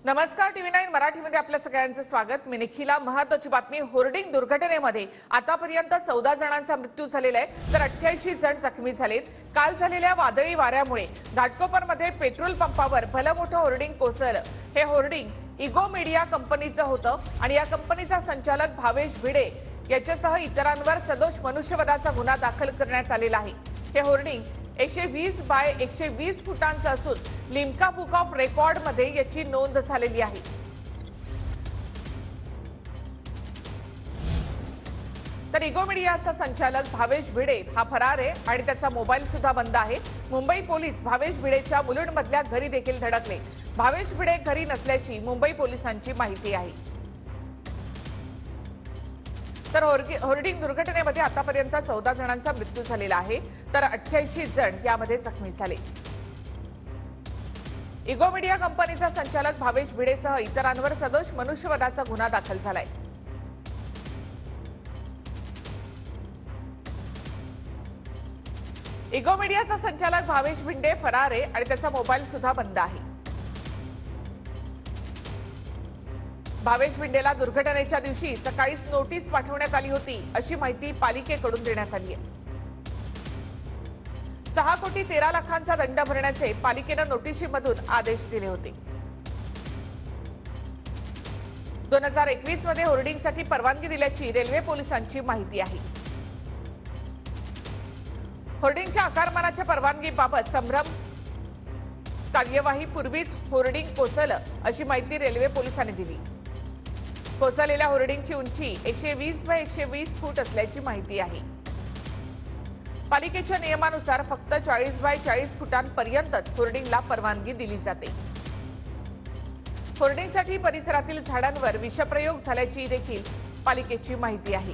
नमस्कार, टीव्ही 9 मराठीमध्ये आपल्या सगळ्यांचे स्वागत। मी निखिला। महत्त्वाची बातमी, होर्डिंग दुर्घटनेमध्ये आतापर्यंत 14 जणांचा मृत्यू झालेला आहे, तर 88 जण जखमी झालेत। काल झालेल्या वादळी वाऱ्यामुळे घाटकोपरमध्ये पेट्रोल पंपावर भलं मोठं होर्डिंग कोसळलं। हे होर्डिंग इगो मीडिया कंपनीचं होतं आणि या कंपनीचा संचालक भावेश भिडे याच्यासह इतरांवर सदोष मनुष्यवधाचा गुन्हा दाखल करण्यात आलेला आहे। हे होर्डिंग 120 बाय 120 फुटांचं असून लिम्का बुक ऑफ रेकॉर्ड मध्ये याची नोंद झालेली आहे। तर इगो मीडियाचा संचालक भावेश भिडे हा फरार आहे आणि त्याचा मोबाईल सुद्धा बंद आहे। मुंबई पोलीस भावेश भिडेच्या मुलुंडमधल्या घरी देखील धडकले। भावेश भिडे घरी नसल्याची मुंबई पोलिसांची माहिती आहे। तर होर्डिंग दुर्घटनेमध्ये आतापर्यंत 14 जणांचा मृत्यू झालेला आहे, तर 88 जण यामध्ये जखमी झाले। इगो मीडिया कंपनीचा संचालक भावेश भिडेसह इतरांवर सदोष मनुष्यवधाचा गुन्हा दाखल झालाय। इगो मीडियाचा संचालक भावेश भिडे फरार आहे आणि त्याचा मोबाईल सुद्धा बंद आहे। भावेश भिडेला दुर्घटनेच्या दिवशी सकाळीच नोटीस पाठवण्यात आली होती, अशी माहिती पालिकेकडून देण्यात आली आहे। 6 कोटी 13 लाखांचा दंड भरण्याचे पालिकेने नोटिशीमधून आदेश दिले होते। 2021 मध्ये होर्डिंगसाठी परवानगी दिल्याची रेल्वे पोलिसांची माहिती आहे। होर्डिंगच्या आकारमानाच्या परवानगीबाबत संभ्रम कार्यवाही पूर्वीच होर्डिंग कोसळलं, अशी माहिती रेल्वे पोलिसांनी दिली। कोसळलेल्या होर्डिंगची उंची 120 बाय 120 फूट असल्याची माहिती आहे। पालिकेच्या नियमानुसार फक्त 40 बाय 40 फुटांपर्यंतच होर्डिंगला परवानगी दिली जाते। होर्डिंगसाठी परिसरातील झाडांवर विषप्रयोग झाल्याची देखील पालिकेची माहिती आहे।